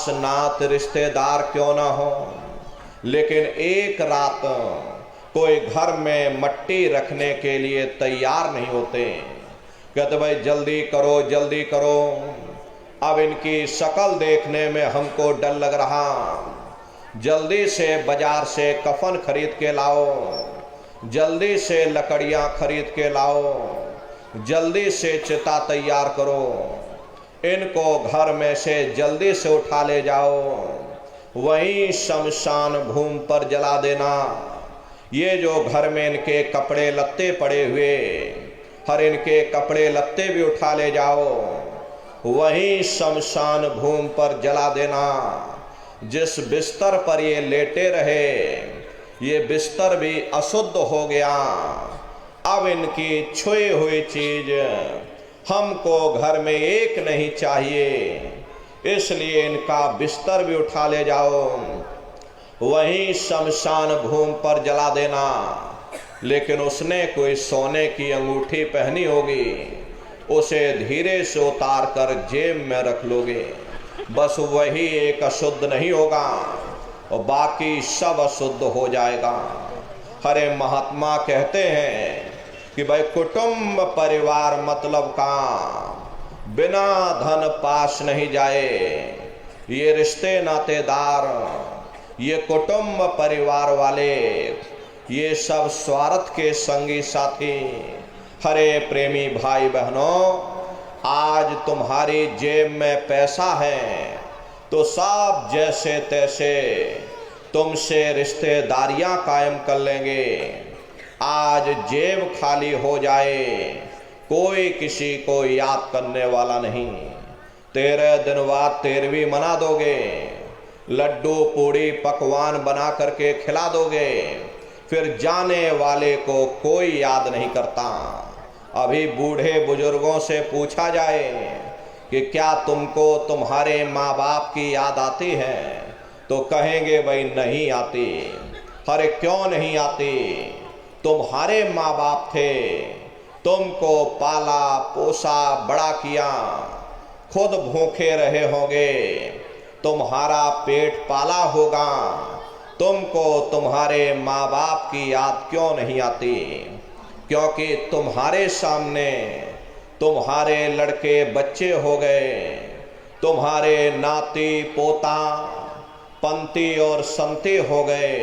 दास नात रिश्तेदार क्यों ना हो, लेकिन एक रात कोई घर में मट्टी रखने के लिए तैयार नहीं होते। कहते भाई जल्दी करो जल्दी करो, अब इनकी शक्ल देखने में हमको डर लग रहा, जल्दी से बाजार से कफन खरीद के लाओ, जल्दी से लकड़ियाँ खरीद के लाओ, जल्दी से चिता तैयार करो, इनको घर में से जल्दी से उठा ले जाओ, वहीं शमशान भूमि पर जला देना। ये जो घर में इनके कपड़े लत्ते पड़े हुए, हर इनके कपड़े लत्ते भी उठा ले जाओ, वहीं शमशान भूमि पर जला देना। जिस बिस्तर पर ये लेटे रहे, ये बिस्तर भी अशुद्ध हो गया। अब इनकी छुई हुई चीज हमको घर में एक नहीं चाहिए, इसलिए इनका बिस्तर भी उठा ले जाओ, वहीं शमशान भूमि पर जला देना। लेकिन उसने कोई सोने की अंगूठी पहनी होगी, उसे धीरे से उतार कर जेब में रख लोगे, बस वही एक अशुद्ध नहीं होगा और बाकी सब अशुद्ध हो जाएगा। हरे महात्मा कहते हैं कि भाई कुटुंब परिवार मतलब का बिना धन पास नहीं जाए। ये रिश्ते नातेदार, ये कुटुंब परिवार वाले, ये सब स्वार्थ के संगी साथी। हरे प्रेमी भाई बहनों, आज तुम्हारी जेब में पैसा है तो सब जैसे तैसे तुमसे रिश्तेदारियां कायम कर लेंगे। आज जेब खाली हो जाए, कोई किसी को याद करने वाला नहीं। 13 दिन बाद 13वीं मना दोगे, लड्डू पूड़ी पकवान बना करके खिला दोगे, फिर जाने वाले को कोई याद नहीं करता। अभी बूढ़े बुजुर्गों से पूछा जाए कि क्या तुमको तुम्हारे माँ बाप की याद आती है, तो कहेंगे भाई नहीं आती। अरे क्यों नहीं आती? तुम्हारे माँ बाप थे, तुमको पाला पोसा बड़ा किया, खुद भूखे रहे होंगे, तुम्हारा पेट पाला होगा, तुमको तुम्हारे माँ बाप की याद क्यों नहीं आती? क्योंकि तुम्हारे सामने तुम्हारे लड़के बच्चे हो गए, तुम्हारे नाती पोता पंती और संती हो गए,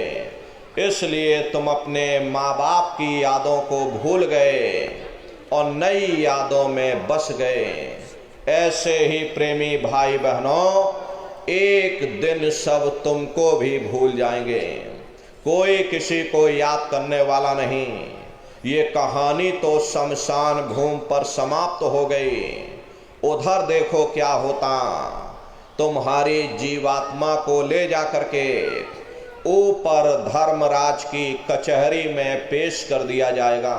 इसलिए तुम अपने माँ बाप की यादों को भूल गए और नई यादों में बस गए। ऐसे ही प्रेमी भाई बहनों, एक दिन सब तुमको भी भूल जाएंगे, कोई किसी को याद करने वाला नहीं। ये कहानी तो शमशान भूमि पर समाप्त हो गई। उधर देखो क्या होता, तुम्हारी जीवात्मा को ले जा करके ऊपर धर्मराज की कचहरी में पेश कर दिया जाएगा।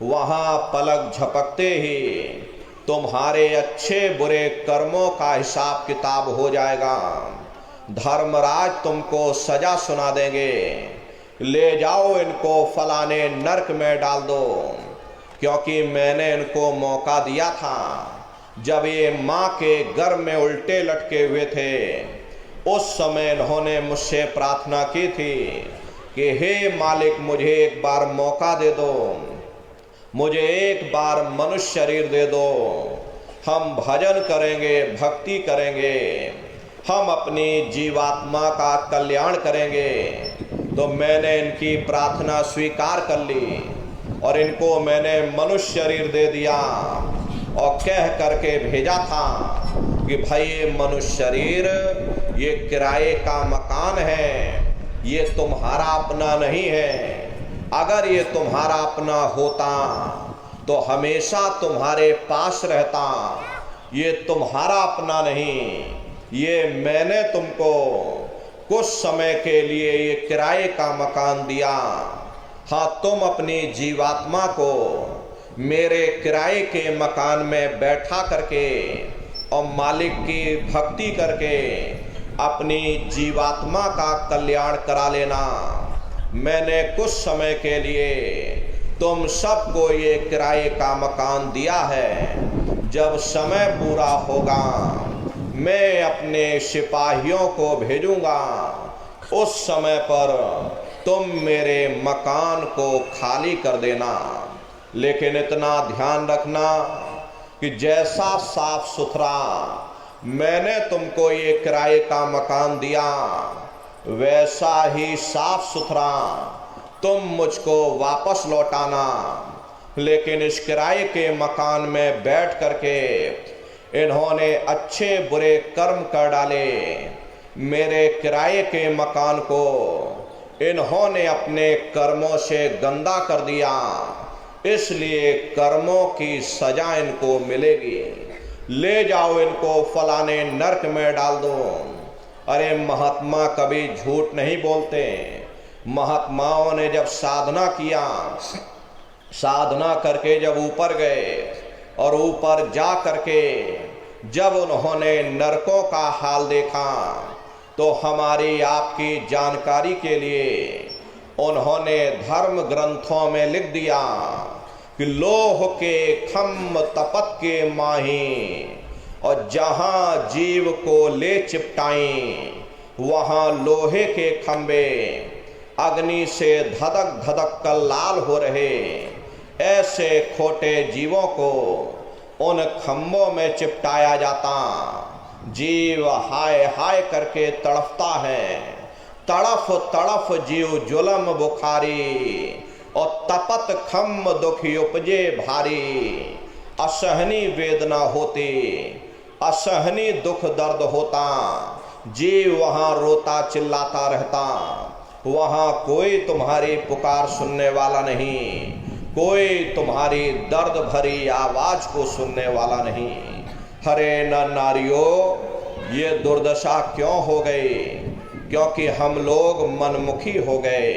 वहां पलक झपकते ही तुम्हारे अच्छे बुरे कर्मों का हिसाब किताब हो जाएगा। धर्मराज तुमको सजा सुना देंगे, ले जाओ इनको फलाने नरक में डाल दो, क्योंकि मैंने इनको मौका दिया था जब ये माँ के गर्भ में उल्टे लटके हुए थे। उस समय इन्होंने मुझसे प्रार्थना की थी कि हे मालिक, मुझे एक बार मौका दे दो, मुझे एक बार मनुष्य शरीर दे दो, हम भजन करेंगे, भक्ति करेंगे, हम अपनी जीवात्मा का कल्याण करेंगे। तो मैंने इनकी प्रार्थना स्वीकार कर ली और इनको मैंने मनुष्य शरीर दे दिया और कह करके भेजा था कि भाई ये मनुष्य शरीर ये किराए का मकान है, ये तुम्हारा अपना नहीं है। अगर ये तुम्हारा अपना होता तो हमेशा तुम्हारे पास रहता, ये तुम्हारा अपना नहीं, ये मैंने तुमको कुछ समय के लिए ये किराए का मकान दिया। हाँ, तुम अपनी जीवात्मा को मेरे किराए के मकान में बैठा करके और मालिक की भक्ति करके अपनी जीवात्मा का कल्याण करा लेना। मैंने कुछ समय के लिए तुम सबको ये किराए का मकान दिया है, जब समय पूरा होगा मैं अपने सिपाहियों को भेजूंगा, उस समय पर तुम मेरे मकान को खाली कर देना। लेकिन इतना ध्यान रखना कि जैसा साफ सुथरा मैंने तुमको ये किराए का मकान दिया, वैसा ही साफ सुथरा तुम मुझको वापस लौटाना। लेकिन इस किराए के मकान में बैठ करके इन्होंने अच्छे बुरे कर्म कर डाले। मेरे किराए के मकान को इन्होंने अपने कर्मों से गंदा कर दिया, इसलिए कर्मों की सजा इनको मिलेगी। ले जाओ इनको फलाने नरक में डाल दो। अरे महात्मा कभी झूठ नहीं बोलते। महात्माओं ने जब साधना किया, साधना करके जब ऊपर गए और ऊपर जा करके जब उन्होंने नरकों का हाल देखा, तो हमारी आपकी जानकारी के लिए उन्होंने धर्म ग्रंथों में लिख दिया कि लोह के खम्भ तपत के माही, और जहां जीव को ले चिपटाई वहां लोहे के खंबे अग्नि से धधक धधक कर लाल हो रहे। ऐसे खोटे जीवों को उन खंभों में चिपटाया जाता। जीव हाय हाय करके तड़फता है। तड़फ तड़फ जीव जुलम बुखारी, और तपत खम्भ दुखी उपजे भारी। असहनी वेदना होती, असहनी दुख दर्द होता। जीव वहां रोता चिल्लाता रहता। वहां कोई तुम्हारी पुकार सुनने वाला नहीं, कोई तुम्हारी दर्द भरी आवाज को सुनने वाला नहीं। हरे न नारियों, ये दुर्दशा क्यों हो गई? क्योंकि हम लोग मनमुखी हो गए,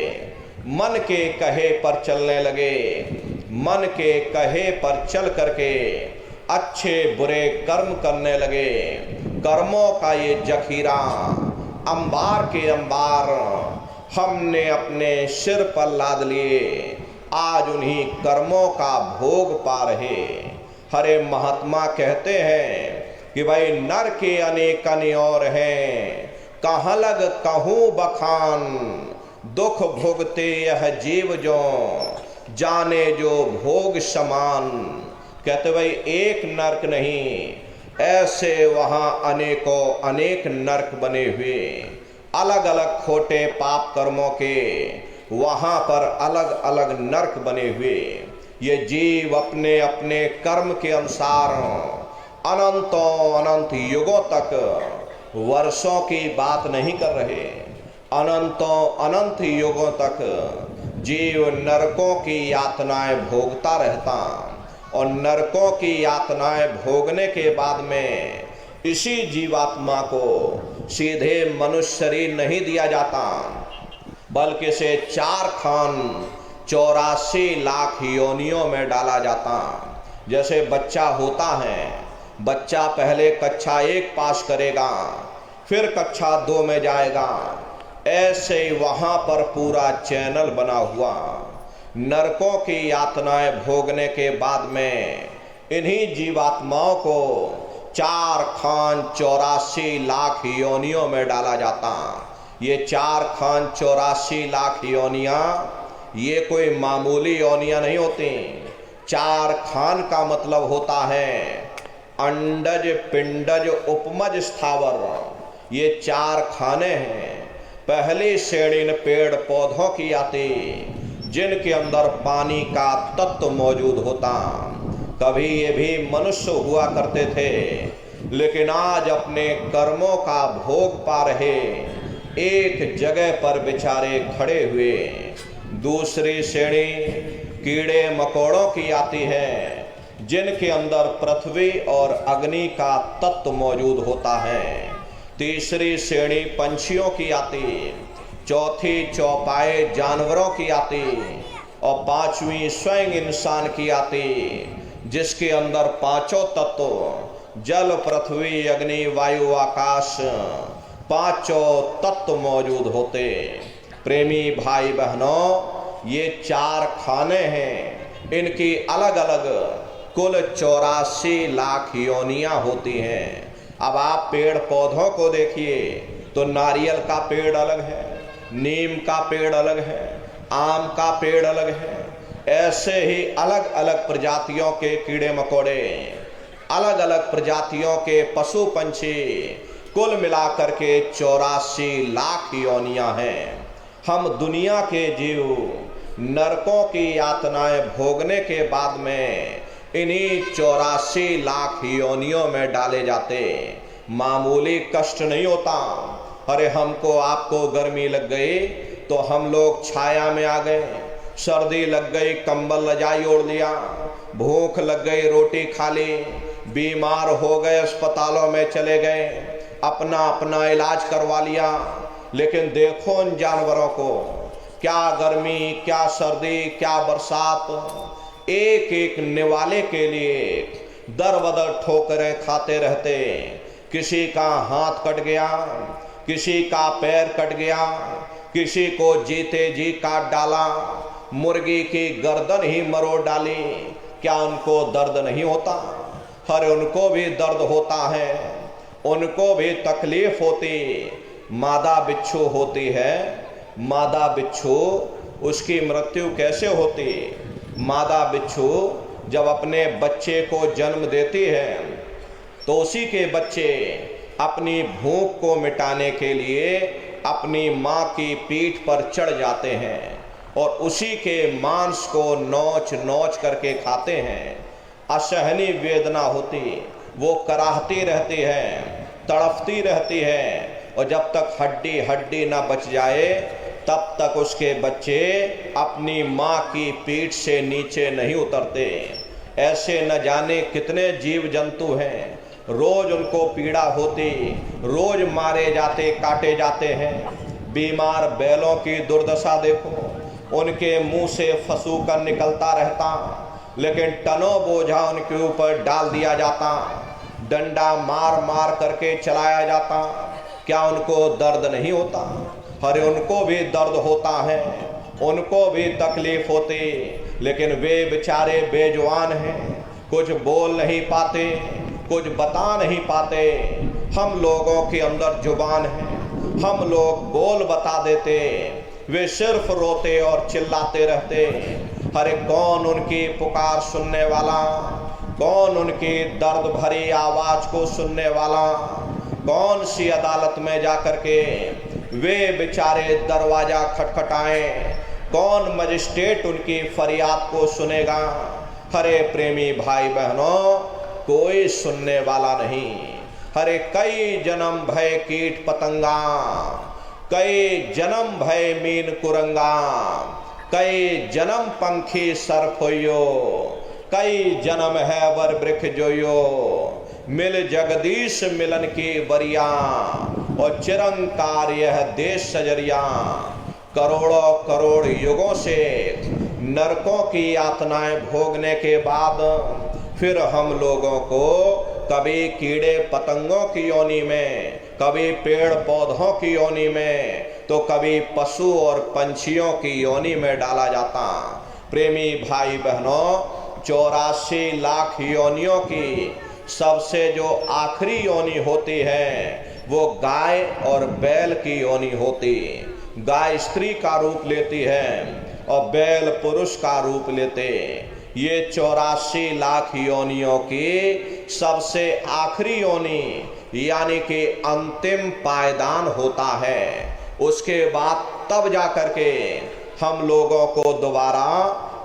मन के कहे पर चलने लगे। मन के कहे पर चल करके अच्छे बुरे कर्म करने लगे। कर्मों का ये जखीरा अंबार के अंबार हमने अपने सिर पर लाद लिए। आज उन्हीं कर्मों का भोग पा रहे। हरे महात्मा कहते हैं कि भाई नर के अनेक और हैं, कहाँ लग कहूँ बखान। दुख भोगते यह जीव जो, जाने जो भोग समान। कहते भाई एक नरक नहीं, ऐसे वहां अनेकों अनेक नरक बने हुए। अलग अलग खोटे पाप कर्मों के वहां पर अलग अलग नरक बने हुए। ये जीव अपने अपने कर्म के अनुसार अनंतों अनंत युगों तक, वर्षों की बात नहीं कर रहे, अनंतों अनंत युगों तक जीव नरकों की यातनाएं भोगता रहता। और नरकों की यातनाएं भोगने के बाद में इसी जीवात्मा को सीधे मनुष्य शरीर नहीं दिया जाता, बल्कि से 4 खान 84 लाख योनियों में डाला जाता। जैसे बच्चा होता है, बच्चा पहले कक्षा 1 पास करेगा, फिर कक्षा 2 में जाएगा। ऐसे वहां पर पूरा चैनल बना हुआ। नरकों की यातनाएं भोगने के बाद में इन्हीं जीवात्माओं को 4 खान 84 लाख योनियों में डाला जाता। ये 4 खान 84 लाख योनियां, ये कोई मामूली योनियां नहीं होती। 4 खान का मतलब होता है अंडज पिंडज उपमज स्थावर। ये 4 खाने हैं। पहली श्रेणी इन पेड़ पौधों की आती, जिनके अंदर पानी का तत्व मौजूद होता। कभी ये भी मनुष्य हुआ करते थे, लेकिन आज अपने कर्मों का भोग पा रहे एक जगह पर बेचारे खड़े हुए। दूसरी श्रेणी कीड़े मकोड़ों की आती है, जिनके अंदर पृथ्वी और अग्नि का तत्व मौजूद होता है। तीसरी श्रेणी पंछियों की आती, चौथी चौपाए जानवरों की आती, और 5वीं स्वयं इंसान की आती, जिसके अंदर 5 तत्व जल पृथ्वी अग्नि वायु आकाश 5 तत्व मौजूद होते। प्रेमी भाई बहनों, ये 4 खाने हैं। इनकी अलग अलग कुल 84 लाख योनियां होती हैं। अब आप पेड़ पौधों को देखिए तो नारियल का पेड़ अलग है, नीम का पेड़ अलग है, आम का पेड़ अलग है। ऐसे ही अलग अलग प्रजातियों के कीड़े मकोड़े, अलग अलग प्रजातियों के पशु पंछी, कुल मिलाकर के 84 लाख योनियां हैं। हम दुनिया के जीव नरकों की यातनाएं भोगने के बाद में इन्हीं 84 लाख योनियों में डाले जाते। मामूली कष्ट नहीं होता। अरे हमको आपको गर्मी लग गई तो हम लोग छाया में आ गए, सर्दी लग गई कंबल रजाई ओढ़ लिया, भूख लग गई रोटी खा ली, बीमार हो गए अस्पतालों में चले गए, अपना अपना इलाज करवा लिया। लेकिन देखो उन जानवरों को, क्या गर्मी, क्या सर्दी, क्या बरसात, एक एक निवाले के लिए दर बदर ठोकरें खाते रहते। किसी का हाथ कट गया, किसी का पैर कट गया, किसी को जीते जी काट डाला, मुर्गी की गर्दन ही मरोड़ डाली। क्या उनको दर्द नहीं होता? अरे उनको भी दर्द होता है, उनको भी तकलीफ होती। मादा बिच्छू होती है, मादा बिच्छू, उसकी मृत्यु कैसे होती? मादा बिच्छू जब अपने बच्चे को जन्म देती है तो उसी के बच्चे अपनी भूख को मिटाने के लिए अपनी माँ की पीठ पर चढ़ जाते हैं और उसी के मांस को नोच नोच करके खाते हैं। असहनीय वेदना होती, वो कराहती रहती है, तड़पती रहती है, और जब तक हड्डी हड्डी ना बच जाए तब तक उसके बच्चे अपनी माँ की पीठ से नीचे नहीं उतरते। ऐसे न जाने कितने जीव जंतु हैं, रोज उनको पीड़ा होती, रोज मारे जाते, काटे जाते हैं। बीमार बैलों की दुर्दशा देखो, उनके मुंह से फसूकर निकलता रहता, लेकिन टनों बोझा उनके ऊपर डाल दिया जाता, डंडा मार मार करके चलाया जाता। क्या उनको दर्द नहीं होता? अरे उनको भी दर्द होता है, उनको भी तकलीफ होती, लेकिन वे बेचारे बेजुबान हैं, कुछ बोल नहीं पाते, कुछ बता नहीं पाते। हम लोगों के अंदर जुबान है, हम लोग बोल बता देते, वे सिर्फ रोते और चिल्लाते रहते। अरे कौन उनकी पुकार सुनने वाला, कौन उनकी दर्द भरी आवाज को सुनने वाला? कौन सी अदालत में जाकर के वे बेचारे दरवाजा खटखटाएं? कौन मजिस्ट्रेट उनकी फरियाद को सुनेगा? अरे प्रेमी भाई बहनों, कोई सुनने वाला नहीं। अरे कई जन्म भय कीट पतंगा, कई जन्म भय मीन कुरंगा, कई जन्म पंखी सरफोयो, कई जन्म है वर वृक्ष जोयो। मिल जगदीश मिलन की बरिया और चिरंकार यह देश सजरिया। करोड़ों करोड़ युगों से नरकों की यातनाएं भोगने के बाद फिर हम लोगों को कभी कीड़े पतंगों की योनि में, कभी पेड़ पौधों की योनि में, तो कभी पशु और पंछियों की योनि में डाला जाता। प्रेमी भाई बहनों, 84 लाख योनियों की सबसे जो आखिरी योनि होती है वो गाय और बैल की योनि होती। गाय स्त्री का रूप लेती है और बैल पुरुष का रूप लेते। ये 84 लाख योनियों की सबसे आखिरी योनि यानी कि अंतिम पायदान होता है। उसके बाद तब जा करके हम लोगों को दोबारा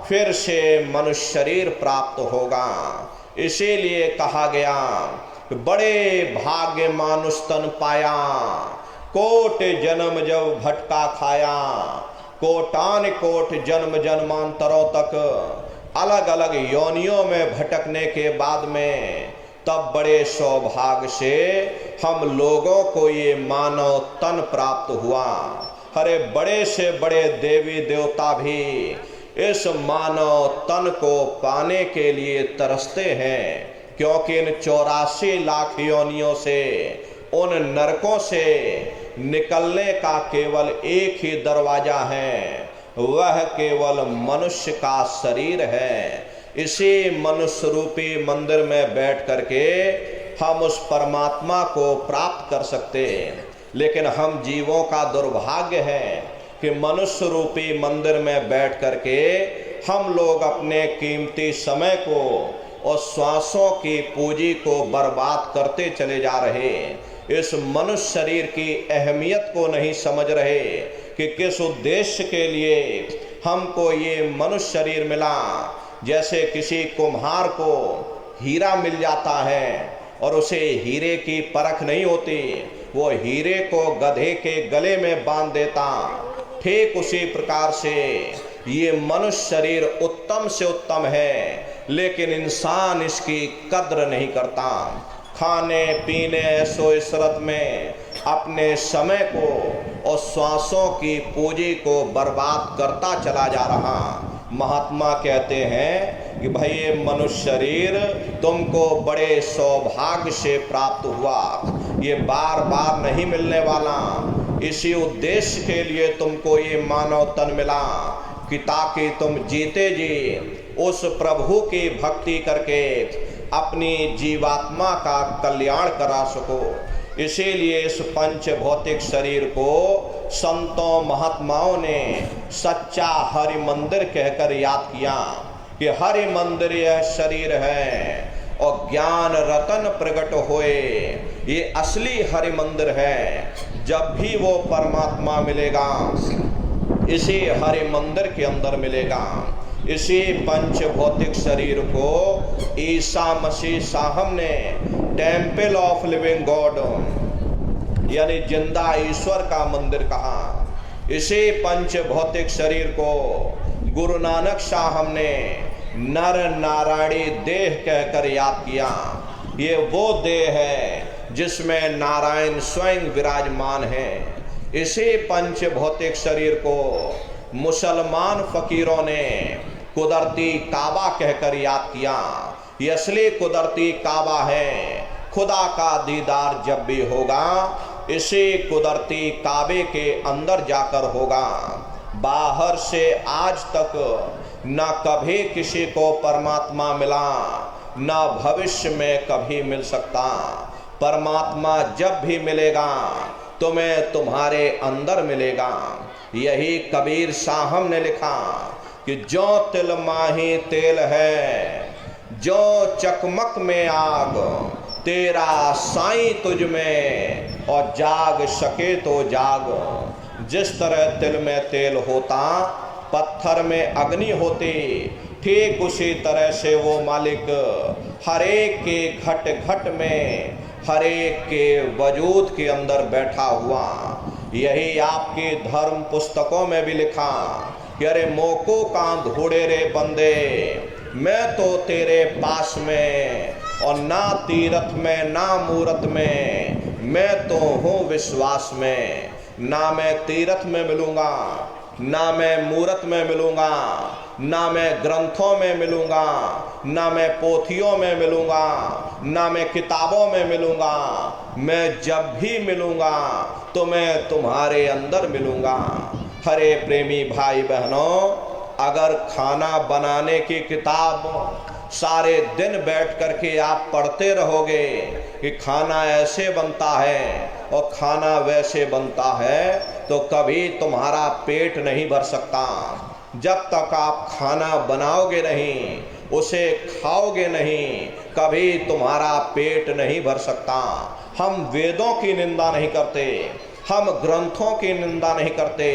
फिर से मनुष्य शरीर प्राप्त होगा। इसीलिए कहा गया, बड़े भाग्य मानुष तन पाया, कोट जन्म जब भटका खाया। कोटान कोट जन्म जन्मांतरों तक अलग अलग योनियों में भटकने के बाद में तब बड़े सौभाग्य से हम लोगों को ये मानव तन प्राप्त हुआ। अरे बड़े से बड़े देवी देवता भी इस मानव तन को पाने के लिए तरसते हैं, क्योंकि इन 84 लाख योनियों से, उन नरकों से निकलने का केवल एक ही दरवाजा है, वह केवल मनुष्य का शरीर है। इसी मनुष्य रूपी मंदिर में बैठ करके हम उस परमात्मा को प्राप्त कर सकते। लेकिन हम जीवों का दुर्भाग्य है कि मनुष्य रूपी मंदिर में बैठ करके हम लोग अपने कीमती समय को और श्वासों की पूंजी को बर्बाद करते चले जा रहे। इस मनुष्य शरीर की अहमियत को नहीं समझ रहे कि किस उद्देश्य के लिए हमको ये मनुष्य शरीर मिला। जैसे किसी कुम्हार को हीरा मिल जाता है और उसे हीरे की परख नहीं होती, वो हीरे को गधे के गले में बांध देता। ठीक उसी प्रकार से ये मनुष्य शरीर उत्तम से उत्तम है, लेकिन इंसान इसकी कद्र नहीं करता। खाने पीने ऐशो इशरत में अपने समय को और श्वासों की पूंजी को बर्बाद करता चला जा रहा। महात्मा कहते हैं कि भाई ये मनुष्य शरीर तुमको बड़े सौभाग्य से प्राप्त हुआ, ये बार बार नहीं मिलने वाला। इसी उद्देश्य के लिए तुमको ये मानव तन मिला कि ताकि तुम जीते जी उस प्रभु की भक्ति करके अपनी जीवात्मा का कल्याण करा सको। इसीलिए इस पंच भौतिक शरीर को संतों महात्माओं ने सच्चा हरि मंदिर कहकर याद किया कि हरि मंदिर यह शरीर है और ज्ञान रतन प्रकट होए, ये असली हरि मंदिर है। जब भी वो परमात्मा मिलेगा इसी हरि मंदिर के अंदर मिलेगा। इसी पंच भौतिक शरीर को ईसा मसीह साहब ने टेम्पल ऑफ लिविंग गॉड यानी जिंदा ईश्वर का मंदिर कहा। इसी पंच भौतिक शरीर को गुरु नानक साहब ने नर नारायणी देह कहकर याद किया। ये वो देह है जिसमें नारायण स्वयं विराजमान है। इसी पंच भौतिक शरीर को मुसलमान फकीरों ने कुदरती काबा कहकर याद किया। ये असली कुदरती काबा है। खुदा का दीदार जब भी होगा इसी कुदरती काबे के अंदर जाकर होगा। बाहर से आज तक न कभी किसी को परमात्मा मिला, न भविष्य में कभी मिल सकता। परमात्मा जब भी मिलेगा तुम्हें तुम्हारे अंदर मिलेगा। यही कबीर साहब ने लिखा कि जो तिल माही तेल है, जो चकमक में आग, तेरा साईं तुझ में और जाग सके तो जाग। जिस तरह तिल में तेल होता, पत्थर में अग्नि होती, ठीक उसी तरह से वो मालिक हरेक के घट घट में, हरेक के वजूद के अंदर बैठा हुआ। यही आपकी धर्म पुस्तकों में भी लिखा कि अरे मोको का धोड़े रे बंदे, मैं तो तेरे पास में और ना तीरथ में ना मूरत में, मैं तो हूँ विश्वास में। ना मैं तीरथ में मिलूँगा, ना मैं मूरत में मिलूँगा, ना मैं ग्रंथों में मिलूँगा, ना मैं पोथियों में मिलूँगा, ना मैं किताबों में मिलूँगा। मैं जब भी मिलूँगा तो मैं तुम्हारे अंदर मिलूँगा। हरे प्रेमी भाई बहनों, अगर खाना बनाने की किताब सारे दिन बैठ करके आप पढ़ते रहोगे कि खाना ऐसे बनता है और खाना वैसे बनता है, तो कभी तुम्हारा पेट नहीं भर सकता। जब तक आप खाना बनाओगे नहीं, उसे खाओगे नहीं, कभी तुम्हारा पेट नहीं भर सकता। हम वेदों की निंदा नहीं करते, हम ग्रंथों की निंदा नहीं करते,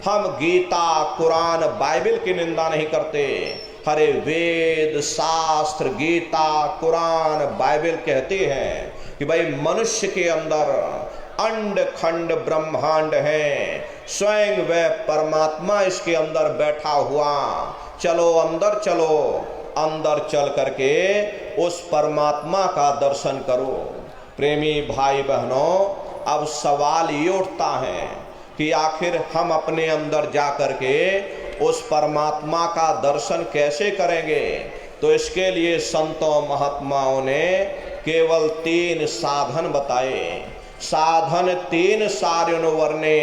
हम गीता कुरान बाइबल की निंदा नहीं करते। हरे वेद शास्त्र गीता कुरान बाइबल कहते हैं कि भाई मनुष्य के अंदर अंड खंड ब्रह्मांड है, स्वयं वह परमात्मा इसके अंदर बैठा हुआ। चलो अंदर चलो, अंदर चल करके उस परमात्मा का दर्शन करो। प्रेमी भाई बहनों, अब सवाल ये उठता है कि आखिर हम अपने अंदर जा करके उस परमात्मा का दर्शन कैसे करेंगे। तो इसके लिए संतों महात्माओं ने केवल 3 साधन बताए। साधन 3 सार्युन वर्णे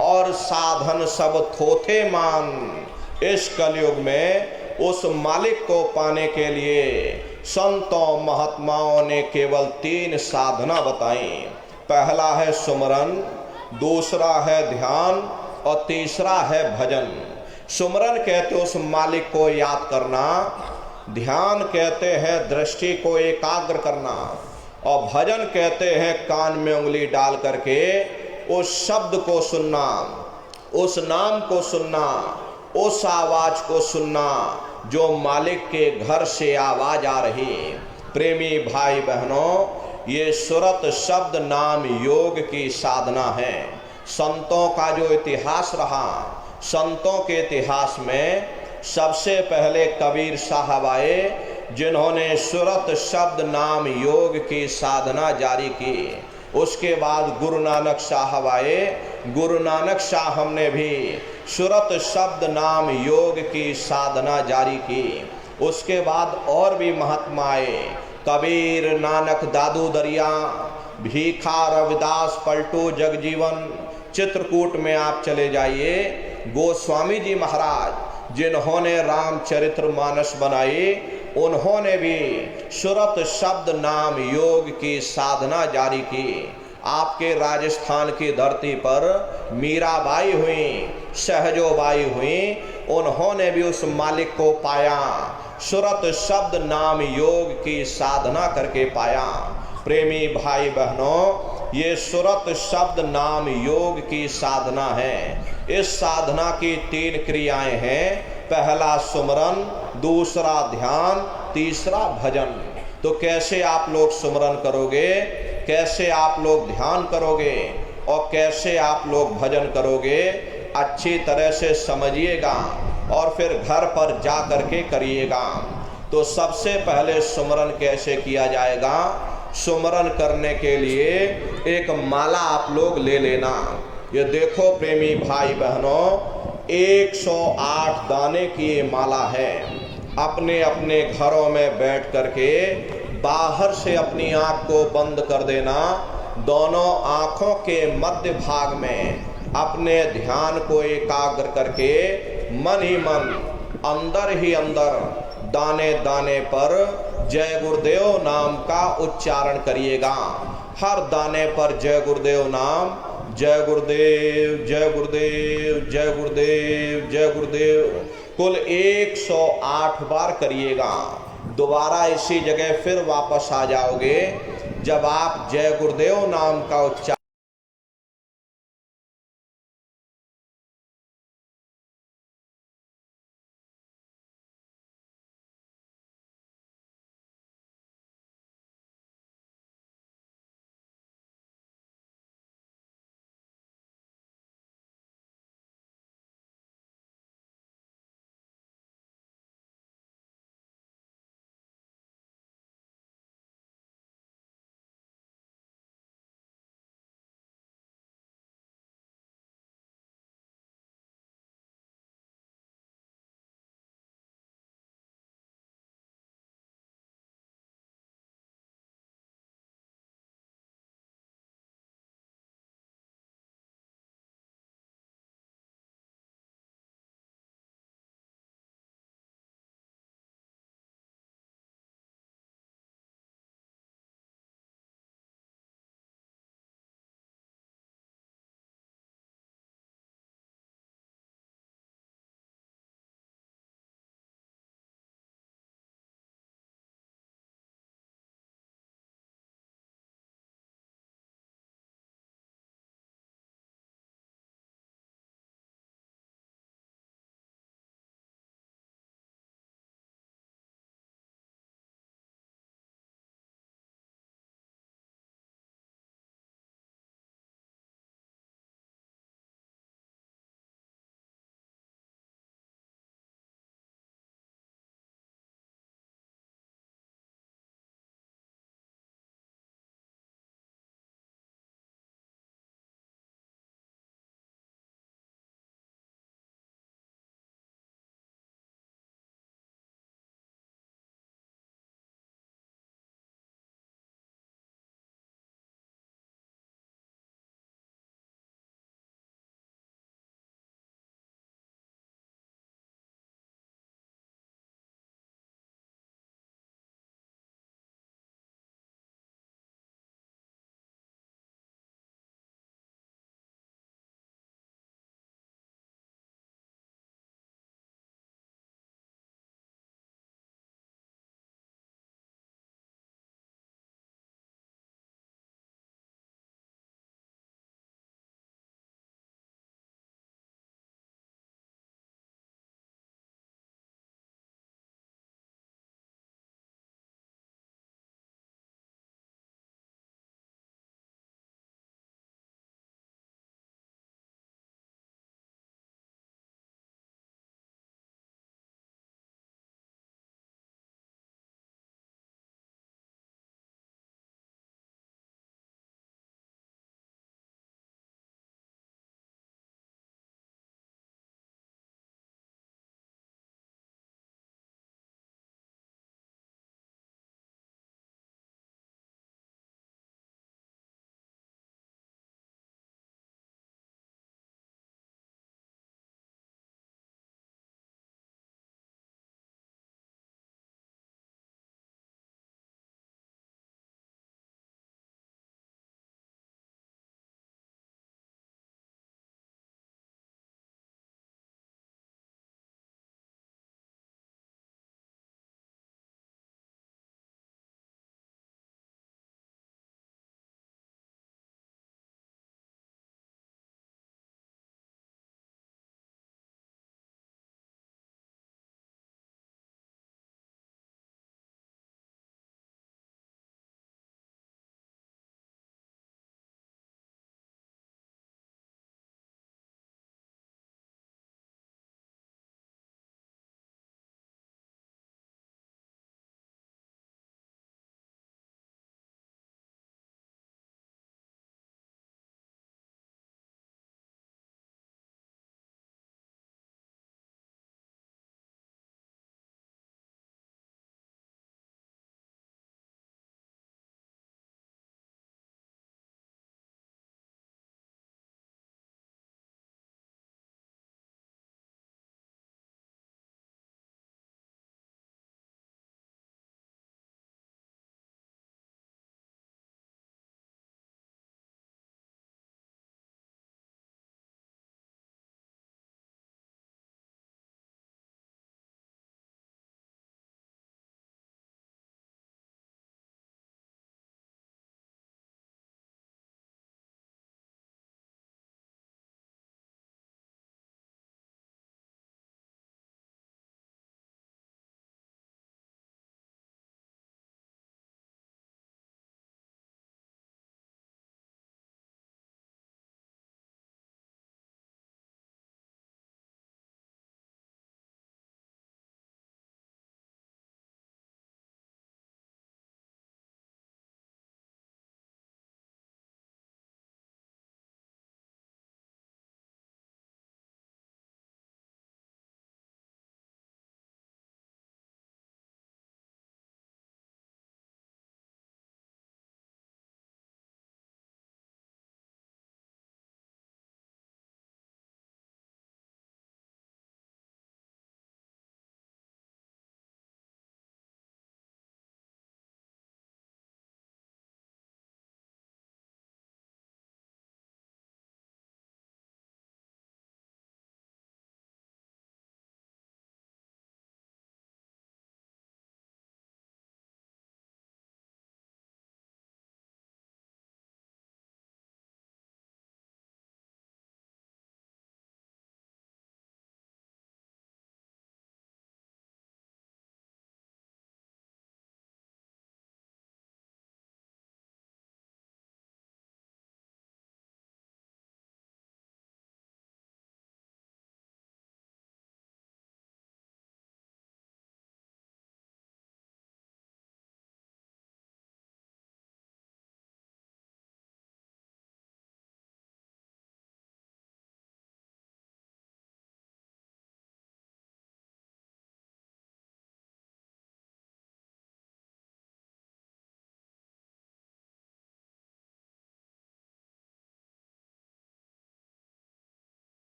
और साधन सब थोथे मान। इस कलयुग में उस मालिक को पाने के लिए संतों महात्माओं ने केवल 3 साधना बताई। पहला है सुमरन, दूसरा है ध्यान और तीसरा है भजन। सुमरन कहते उस मालिक को याद करना, ध्यान कहते हैं दृष्टि को एकाग्र करना, और भजन कहते हैं कान में उंगली डाल करके उस शब्द को सुनना, उस नाम को सुनना, उस आवाज को सुनना जो मालिक के घर से आवाज आ रही। प्रेमी भाई बहनों, ये सुरत शब्द नाम योग की साधना है। संतों का जो इतिहास रहा, संतों के इतिहास में सबसे पहले कबीर साहब आए, जिन्होंने सुरत शब्द नाम योग की साधना जारी की। उसके बाद गुरु नानक साहब आए, गुरु नानक साहब ने भी सुरत शब्द नाम योग की साधना जारी की। उसके बाद और भी महात्मा आए, कबीर, नानक, दादू दरिया, भीखा, रविदास, पलटू, जगजीवन। चित्रकूट में आप चले जाइए, गोस्वामी जी महाराज जिन्होंने रामचरितमानस बनाई, उन्होंने भी सुरत शब्द नाम योग की साधना जारी की। आपके राजस्थान की धरती पर मीराबाई हुई, सहजोबाई हुई, उन्होंने भी उस मालिक को पाया, सुरत शब्द नाम योग की साधना करके पाया। प्रेमी भाई बहनों, ये सुरत शब्द नाम योग की साधना है। इस साधना की 3 क्रियाएं हैं। पहला सुमरन, दूसरा ध्यान, तीसरा भजन। तो कैसे आप लोग सुमरन करोगे, कैसे आप लोग ध्यान करोगे और कैसे आप लोग भजन करोगे, अच्छी तरह से समझिएगा और फिर घर पर जा करके करिएगा। तो सबसे पहले सुमरन कैसे किया जाएगा? सुमरन करने के लिए एक माला आप लोग ले लेना। ये देखो प्रेमी भाई बहनों, 108 दाने की ये माला है। अपने अपने घरों में बैठ करके बाहर से अपनी आंख को बंद कर देना, दोनों आंखों के मध्य भाग में अपने ध्यान को एकाग्र करके मन ही मन, अंदर ही अंदर, दाने दाने पर जय गुरुदेव नाम का उच्चारण करिएगा। हर दाने पर जय गुरुदेव नाम, जय गुरुदेव, जय गुरुदेव, जय गुरुदेव, जय गुरुदेव, कुल 108 बार करिएगा। दोबारा इसी जगह फिर वापस आ जाओगे जब आप जय गुरुदेव नाम का उच्चारण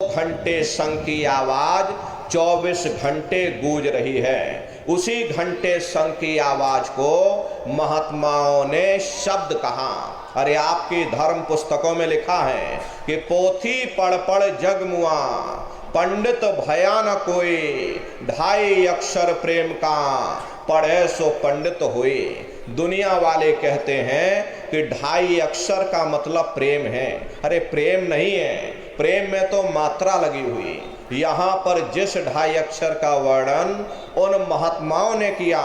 घंटे शंख की आवाज 24 घंटे गूंज रही है। उसी घंटे शंख की आवाज को महात्माओं ने शब्द कहा। अरे आपकी धर्म पुस्तकों में लिखा है कि पोथी पढ़ पढ़ जग मुआ, पंडित भया न कोई, 2.5 अक्षर प्रेम का, पढ़े सो पंडित हुए। दुनिया वाले कहते हैं कि 2.5 अक्षर का मतलब प्रेम है। अरे प्रेम नहीं है, प्रेम में तो मात्रा लगी हुई। यहाँ पर जिस 2.5 अक्षर का वर्णन उन महात्माओं ने किया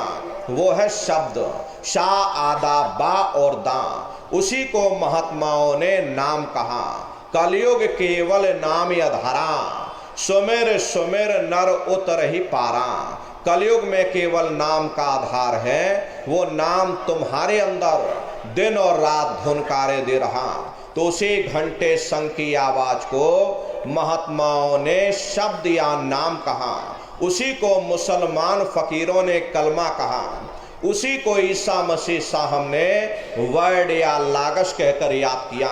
वो है शब्द, शा आदा बा और दा। उसी को महात्माओं ने नाम कहा। कलयुग केवल नाम अधारा, सुमेर सुमेर नर उतर ही पारा। कलयुग में केवल नाम का आधार है, वो नाम तुम्हारे अंदर दिन और रात धुनकारे दे रहा। तो उसी घंटे शंख की आवाज को महात्माओं ने शब्द या नाम कहा। उसी को मुसलमान फकीरों ने कलमा कहा। उसी को ईसा मसीह साहब ने वर्ड या लागश कहकर याद किया।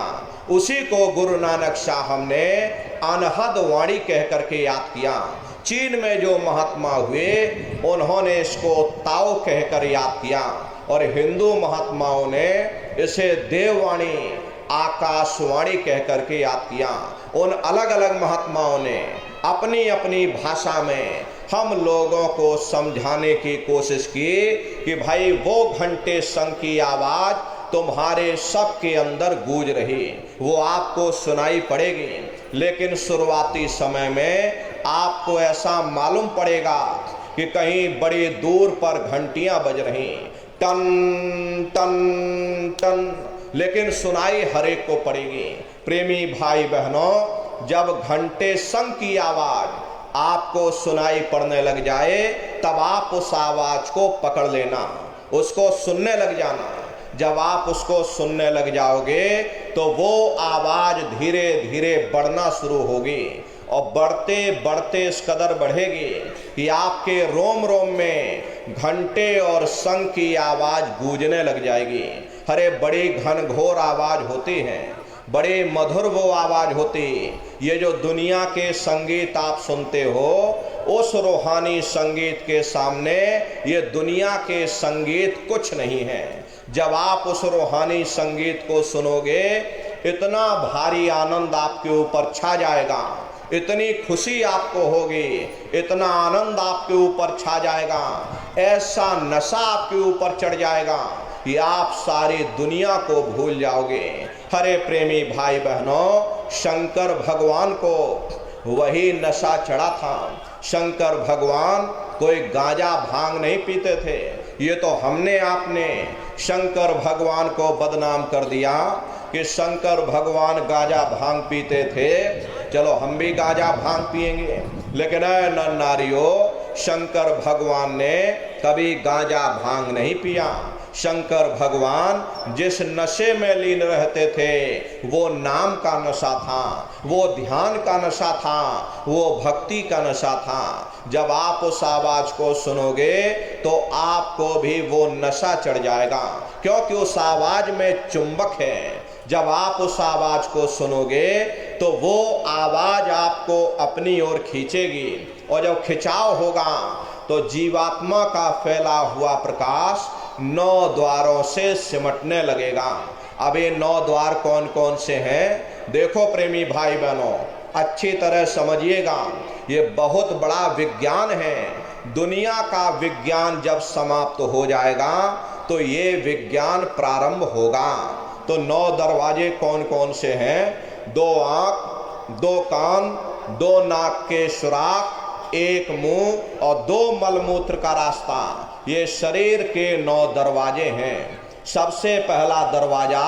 उसी को गुरु नानक साहब ने अनहद वाणी कहकर के याद किया। चीन में जो महात्मा हुए उन्होंने इसको ताओ कहकर याद किया और हिंदू महात्माओं ने इसे देववाणी, आकाशवाणी कहकर के याद किया। उन अलग अलग महात्माओं ने अपनी अपनी भाषा में हम लोगों को समझाने की कोशिश की कि भाई वो घंटे शंख की आवाज तुम्हारे सबके अंदर गूंज रही, वो आपको सुनाई पड़ेगी। लेकिन शुरुआती समय में आपको ऐसा मालूम पड़ेगा कि कहीं बड़ी दूर पर घंटियां बज रही, टन टन टन, लेकिन सुनाई हर एक को पड़ेगी। प्रेमी भाई बहनों, जब घंटे शंख की आवाज आपको सुनाई पड़ने लग जाए तब आप उस आवाज को पकड़ लेना, उसको सुनने लग जाना। जब आप उसको सुनने लग जाओगे तो वो आवाज धीरे धीरे बढ़ना शुरू होगी और बढ़ते बढ़ते इस कदर बढ़ेगी कि आपके रोम रोम में घंटे और शंख की आवाज गूंजने लग जाएगी। अरे बड़ी घनघोर आवाज होती है, बड़े मधुर वो आवाज होती। ये जो दुनिया के संगीत आप सुनते हो उस रूहानी संगीत के सामने ये दुनिया के संगीत कुछ नहीं है। जब आप उस रूहानी संगीत को सुनोगे इतना भारी आनंद आपके ऊपर छा जाएगा, इतनी खुशी आपको होगी, इतना आनंद आपके ऊपर छा जाएगा, ऐसा नशा आपके ऊपर चढ़ जाएगा कि आप सारी दुनिया को भूल जाओगे। हरे प्रेमी भाई बहनों, शंकर भगवान को वही नशा चढ़ा था। शंकर भगवान कोई गांजा भांग नहीं पीते थे। ये तो हमने आपने शंकर भगवान को बदनाम कर दिया कि शंकर भगवान गांजा भांग पीते थे, चलो हम भी गांजा भांग पिएंगे। लेकिन नर नारियों, शंकर भगवान ने कभी गांजा भांग नहीं पिया। शंकर भगवान जिस नशे में लीन रहते थे वो नाम का नशा था, वो ध्यान का नशा था, वो भक्ति का नशा था। जब आप उस आवाज को सुनोगे तो आपको भी वो नशा चढ़ जाएगा, क्योंकि उस आवाज में चुंबक है। जब आप उस आवाज को सुनोगे तो वो आवाज आपको अपनी ओर खींचेगी और जब खिंचाव होगा तो जीवात्मा का फैला हुआ प्रकाश 9 द्वारों से सिमटने लगेगा। अब ये 9 द्वार कौन कौन से हैं? देखो प्रेमी भाई बहनों, अच्छी तरह समझिएगा, ये बहुत बड़ा विज्ञान है। दुनिया का विज्ञान जब समाप्त हो जाएगा तो ये विज्ञान प्रारंभ होगा। तो 9 दरवाजे कौन कौन से हैं? 2 आंख, 2 कान, 2 नाक के सुराख, 1 मुंह और 2 मलमूत्र का रास्ता। ये शरीर के 9 दरवाजे हैं। सबसे पहला दरवाजा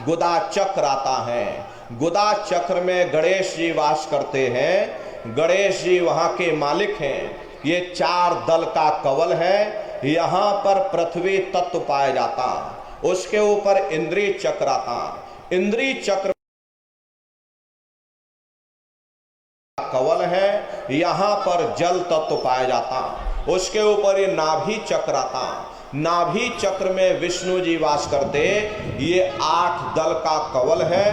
गुदा चक्र आता है। गुदा चक्र में गणेश जी वास करते हैं। गणेश जी वहाँ के मालिक हैं। ये 4 दल का कवल है। यहाँ पर पृथ्वी तत्व पाया जाता, उसके ऊपर इंद्रिय चक्र आता। इंद्रिय चक्र कवल है, यहाँ पर जल तत्व पाया जाता, उसके ऊपर ये नाभि चक्र आता। नाभि चक्र में विष्णु जी वास करते। ये 8 दल का कवल है,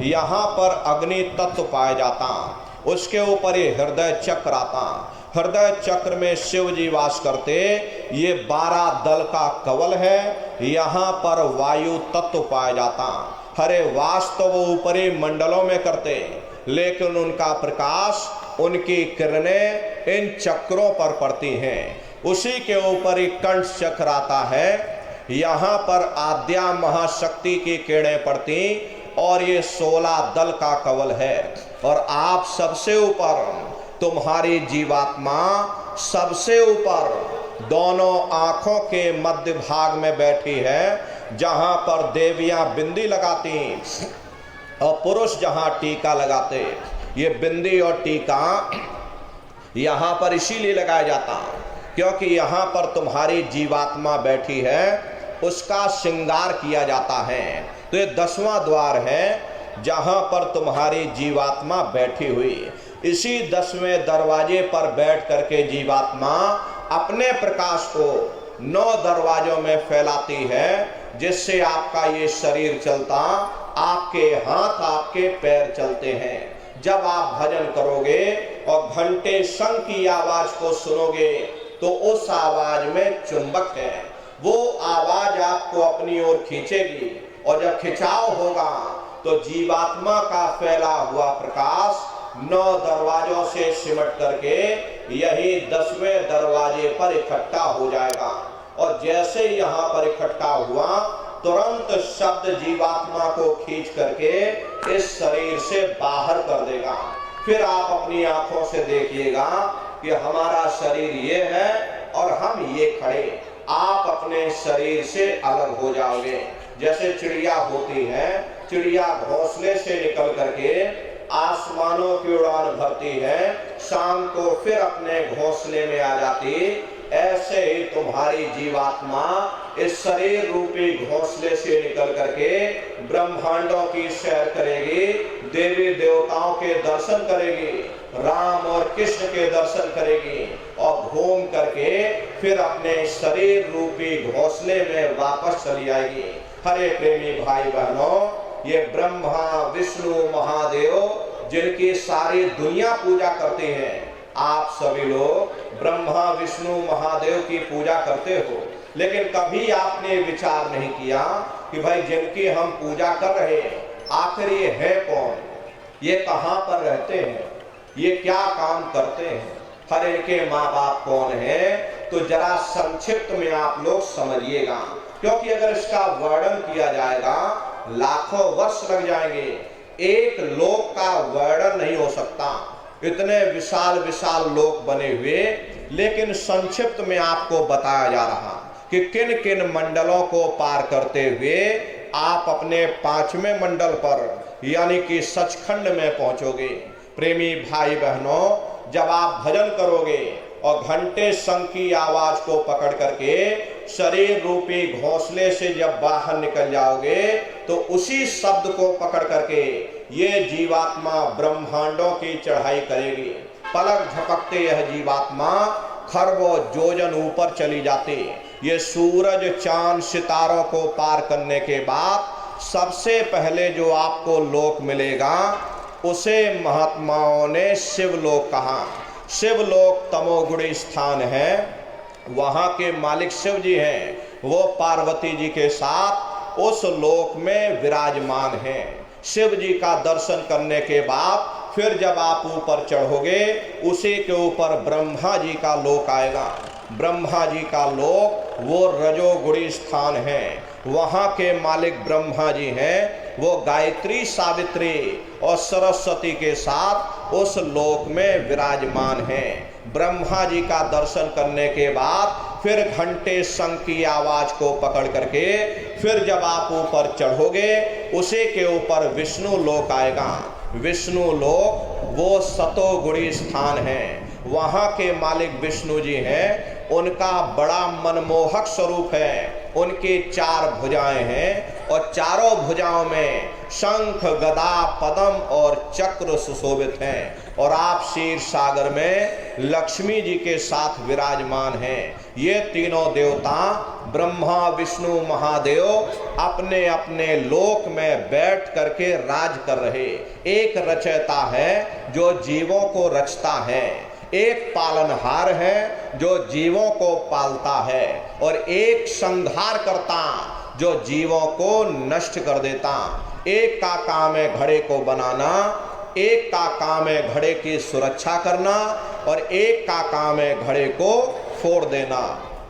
यहाँ पर अग्नि तत्व पाया जाता। उसके ऊपर ये हृदय चक्र आता। हृदय चक्र में शिव जी वास करते। ये 12 दल का कवल है। यहाँ पर वायु तत्व पाया जाता। हरे वास तो वो ऊपरी मंडलों में करते, लेकिन उनका प्रकाश, उनकी किरणें इन चक्रों पर पड़ती हैं। उसी के ऊपर ही कंठ चक्र आता है। यहाँ पर आद्या महाशक्ति की किरणें पड़ती और ये 16 दल का कवल है। और आप सबसे ऊपर, तुम्हारी जीवात्मा सबसे ऊपर दोनों आंखों के मध्य भाग में बैठी है, जहां पर देवियां बिंदी लगाती और पुरुष जहां टीका लगाते। ये बिंदी और टीका यहां पर इसीलिए लगाया जाता क्योंकि यहां पर तुम्हारी जीवात्मा बैठी है, उसका श्रृंगार किया जाता है। तो ये 10वां द्वार है जहां पर तुम्हारी जीवात्मा बैठी हुई। इसी 10वें दरवाजे पर बैठ करके जीवात्मा अपने प्रकाश को 9 दरवाजों में फैलाती है, जिससे आपका ये शरीर चलता, आपके हाथ, आपके पैर चलते हैं। जब आप भजन करोगे और घंटे शंख की आवाज को सुनोगे तो उस आवाज में चुंबक है, वो आवाज आपको अपनी ओर खींचेगी। और जब खिंचाव होगा तो जीवात्मा का फैला हुआ प्रकाश 9 दरवाजों से सिमट करके यही 10वें दरवाजे पर इकट्ठा हो जाएगा। और जैसे यहाँ पर इकट्ठा हुआ, तुरंत शब्द जीवात्मा को खींच करके इस शरीर से बाहर कर देगा। फिर आप अपनी आंखों से देखिएगा कि हमारा शरीर ये है और हम ये खड़े। आप अपने शरीर से अलग हो जाओगे। जैसे चिड़िया होती है, चिड़िया घोंसले से निकल करके आसमानों की उड़ान भरती है, शाम को फिर अपने घोंसले में आ जाती। ऐसे ही तुम्हारी जीवात्मा इस शरीर रूपी घोंसले से निकल करके ब्रह्मांडों की सैर करेगी, देवी देवताओं के दर्शन करेगी, राम और कृष्ण के दर्शन करेगी और घूम करके फिर अपने शरीर रूपी घोंसले में वापस चली आएगी। हरे प्रेमी भाई बहनों, ये ब्रह्मा विष्णु महादेव जिनकी सारी दुनिया पूजा करते हैं, आप सभी लोग ब्रह्मा विष्णु महादेव की पूजा करते हो, लेकिन कभी आपने विचार नहीं किया कि भाई जिनकी हम पूजा कर रहे हैं, आखिर ये है कौन, ये कहाँ पर रहते हैं, ये क्या काम करते हैं, हर इनके माँ बाप कौन है। तो जरा संक्षिप्त में आप लोग समझिएगा, क्योंकि अगर इसका वर्णन किया जाएगा लाखों वर्ष लग जाएंगे। एक लोक का वर्णन नहीं हो सकता, इतने विशाल विशाल लोक बने हुए। लेकिन संक्षिप्त में आपको बताया जा रहा कि किन किन मंडलों को पार करते हुए आप अपने 5वें मंडल पर यानी कि सचखंड में पहुंचोगे। प्रेमी भाई बहनों, जब आप भजन करोगे और घंटे शंख की आवाज को पकड़ करके शरीर रूपी घोंसले से जब बाहर निकल जाओगे, तो उसी शब्द को पकड़ करके ये जीवात्मा ब्रह्मांडों की चढ़ाई करेगी। पलक झपकते यह जीवात्मा खरबों जोजन ऊपर चली जाती। ये सूरज चांद सितारों को पार करने के बाद सबसे पहले जो आपको लोक मिलेगा, उसे महात्माओं ने शिवलोक कहा। शिवलोक तमोगुणी स्थान है, वहां के मालिक शिव जी हैं, वो पार्वती जी के साथ उस लोक में विराजमान हैं। शिव जी का दर्शन करने के बाद फिर जब आप ऊपर चढ़ोगे, उसी के ऊपर ब्रह्मा जी का लोक आएगा। ब्रह्मा जी का लोक वो रजोगुणी स्थान है, वहाँ के मालिक ब्रह्मा जी हैं। वो गायत्री सावित्री और सरस्वती के साथ उस लोक में विराजमान हैं। ब्रह्मा जी का दर्शन करने के बाद फिर घंटे शंख की आवाज को पकड़ करके फिर जब आप ऊपर चढ़ोगे, उसी के ऊपर विष्णु लोक आएगा। विष्णु लोक वो सतोगुणी स्थान है, वहाँ के मालिक विष्णु जी हैं। उनका बड़ा मनमोहक स्वरूप है, उनकी 4 भुजाएं हैं और चारों भुजाओं में शंख, गदा, पद्म और चक्र सुशोभित हैं और आप क्षीर सागर में लक्ष्मी जी के साथ विराजमान हैं। ये तीनों देवता ब्रह्मा, विष्णु, महादेव अपने अपने लोक में बैठ करके राज कर रहे। एक रचयिता है जो जीवों को रचता है, एक पालनहार है जो जीवों को पालता है और एक संहार करता जो जीवों को नष्ट कर देता। एक का काम है घड़े को बनाना, एक का काम है घड़े की सुरक्षा करना और एक का काम है घड़े को फोड़ देना।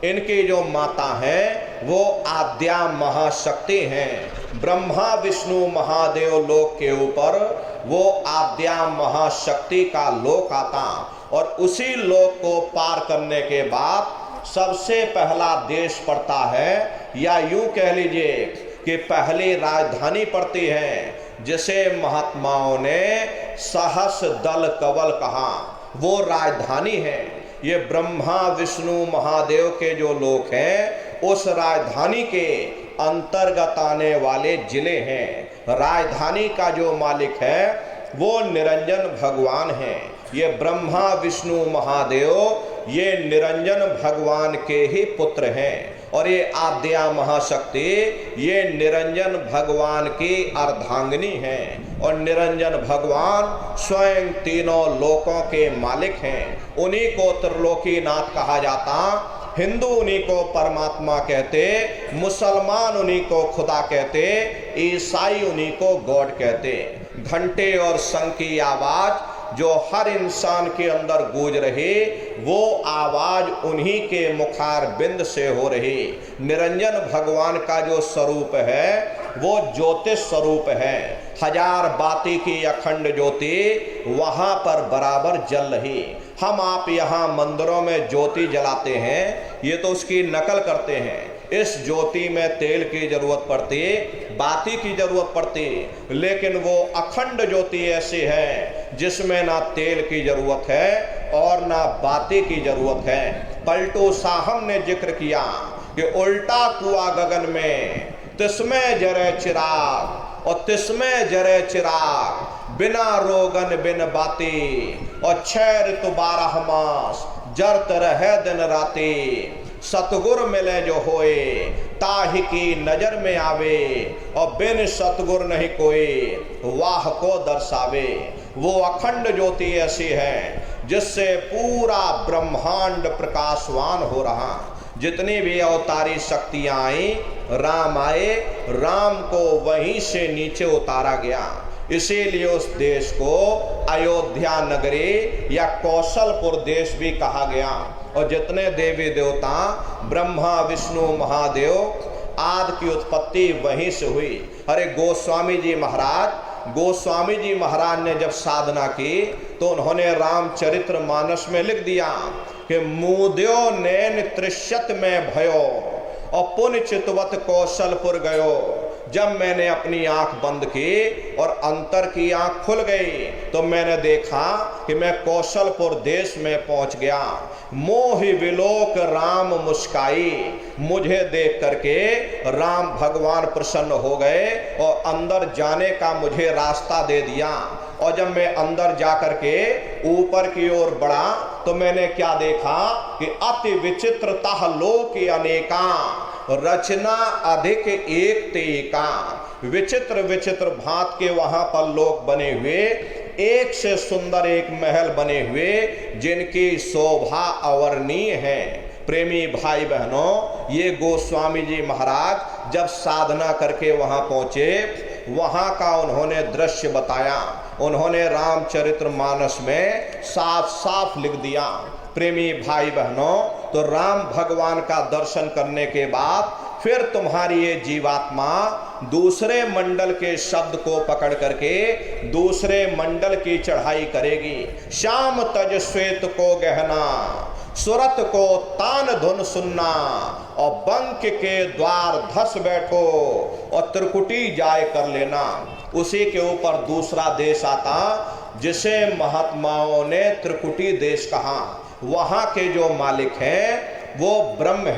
इनकी जो माता है वो आद्या महाशक्ति हैं। ब्रह्मा, विष्णु, महादेव लोक के ऊपर वो आद्या महाशक्ति का लोक आता और उसी लोक को पार करने के बाद सबसे पहला देश पड़ता है, या यूं कह लीजिए कि पहली राजधानी पड़ती है, जिसे महात्माओं ने सहस दल कवल कहा। वो राजधानी है। ये ब्रह्मा, विष्णु, महादेव के जो लोक हैं उस राजधानी के अंतर्गत आने वाले जिले हैं। राजधानी का जो मालिक है वो निरंजन भगवान है। ये ब्रह्मा, विष्णु, महादेव ये निरंजन भगवान के ही पुत्र हैं और ये आद्या महाशक्ति ये निरंजन भगवान की अर्धांगिनी हैं और निरंजन भगवान स्वयं तीनों लोकों के मालिक हैं। उन्हीं को त्रिलोकीनाथ कहा जाता। हिंदू उन्हीं को परमात्मा कहते, मुसलमान उन्हीं को खुदा कहते, ईसाई उन्हीं को गॉड कहते। घंटे और शंख की आवाज जो हर इंसान के अंदर गूंज रही, वो आवाज उन्हीं के मुखार बिंद से हो रही। निरंजन भगवान का जो स्वरूप है वो ज्योतिष स्वरूप है। हजार बाती की अखंड ज्योति वहां पर बराबर जल रही। हम आप यहाँ मंदिरों में ज्योति जलाते हैं, ये तो उसकी नकल करते हैं। इस ज्योति में तेल की जरूरत पड़ती, बाती की जरूरत पड़ती, लेकिन वो अखंड ज्योति ऐसी है जिसमें ना तेल की जरूरत है और ना बाती की जरूरत है। पलटू साहब ने जिक्र किया कि उल्टा कुआ गगन में तिसमें जरे चिराग और तिसमें जरे चिराग, बिना रोगन बिन बाती और 6 ऋतु 12 मास जरत रहे दिन राती। सतगुर मिले जो होए ताहि की नजर में आवे और बिन सतगुर नहीं कोई वाह को दर्शावे। वो अखंड ज्योति ऐसी है जिससे पूरा ब्रह्मांड प्रकाशवान हो रहा। जितनी भी अवतारी शक्तियां आई, राम आए, राम को वहीं से नीचे उतारा गया। इसीलिए उस देश को अयोध्या नगरी या कौशलपुर देश भी कहा गया। और जितने देवी देवता ब्रह्मा, विष्णु, महादेव आदि की उत्पत्ति वहीं से हुई। अरे गोस्वामी जी महाराज ने जब साधना की तो उन्होंने रामचरित्र मानस में लिख दिया कि मुद्यो नैन त्रिशत में भयो और पुण्य चितवत कौशलपुर गयो। जब मैंने अपनी आंख बंद की और अंतर की आंख खुल गई तो मैंने देखा कि मैं कौशलपुर देश में पहुंच गया। मोहि विलोक राम मुस्काई, मुझे देख करके राम भगवान प्रसन्न हो गए और अंदर जाने का मुझे रास्ता दे दिया। और जब मैं अंदर जाकर के ऊपर की ओर बढ़ा तो मैंने क्या देखा कि अति विचित्रता लोक अनेका, रचना अधिक एक तेका। विचित्र विचित्र भांत के वहां पर लोक बने हुए, एक से सुंदर एक महल बने हुए जिनकी शोभा अवर्णीय है। प्रेमी भाई बहनों, ये गोस्वामी जी महाराज जब साधना करके वहां पहुंचे, वहां का उन्होंने दृश्य बताया। उन्होंने रामचरित्र मानस में साफ साफ लिख दिया। प्रेमी भाई बहनों, तो राम भगवान का दर्शन करने के बाद फिर तुम्हारी ये जीवात्मा दूसरे मंडल के शब्द को पकड़ करके दूसरे मंडल की चढ़ाई करेगी। श्याम तज श्वेत को गहना, सुरत को तान धुन सुनना और बंक के द्वार धस बैठो और त्रिकुटी जाय कर लेना। उसी के ऊपर दूसरा देश आता जिसे महात्माओं ने त्रिकुटी देश कहा। वहां के जो मालिक हैं वो ब्रह्म है।